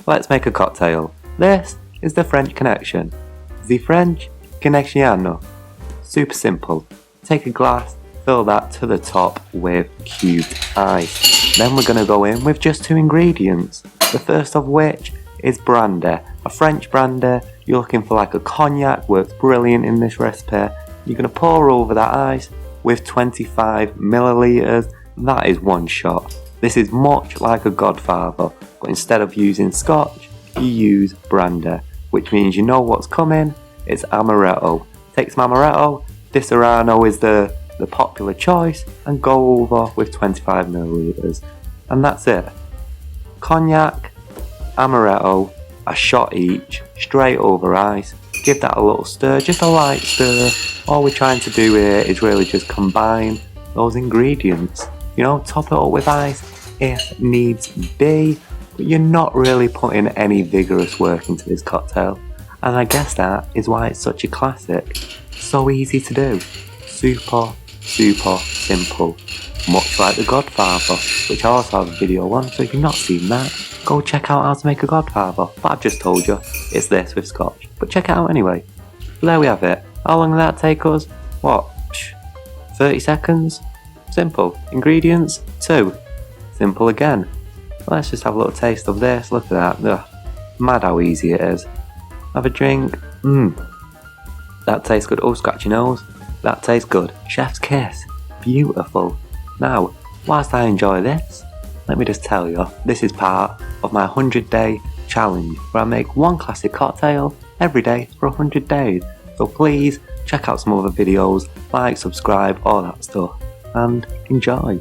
let's make a cocktail. This is the French Connection. The French Connectiano. Super simple. Take a glass, fill that to the top with cubed ice. Then we're going to go in with just 2 ingredients. The first of which is brandy. A French brandy. You're looking for like a cognac, works brilliant in this recipe. You're going to pour over that ice with 25 milliliters. That is one shot. This is much like a Godfather, but instead of using scotch, you use brandy, which means you know what's coming. It's amaretto. Take some amaretto. Disaronno is the popular choice, and go over with 25 milliliters. And that's it. Cognac, amaretto, a shot each, straight over ice. Give that a little stir, just a light stir. All we're trying to do here is really just combine those ingredients. You know, top it up with ice if needs be, but you're not really putting any vigorous work into this cocktail. And I guess that is why it's such a classic. So easy to do. Super simple. Much like the Godfather, which I also have a video on, so if you've not seen that, go check out how to make a Godfather. But I've just told you, it's this with scotch. But check it out anyway. But there we have it. How long did that take us? What? 30 seconds? Simple. Ingredients? 2. Simple again. Let's just have a little taste of this. Look at that. Ugh. Mad how easy it is. Have a drink. That tastes good. Oh, scratch your nose. That tastes good. Chef's kiss. Beautiful. Now, whilst I enjoy this, let me just tell you, this is part of my 100-day challenge, where I make one classic cocktail every day for 100 days. So please check out some other videos, like, subscribe, all that stuff, and enjoy.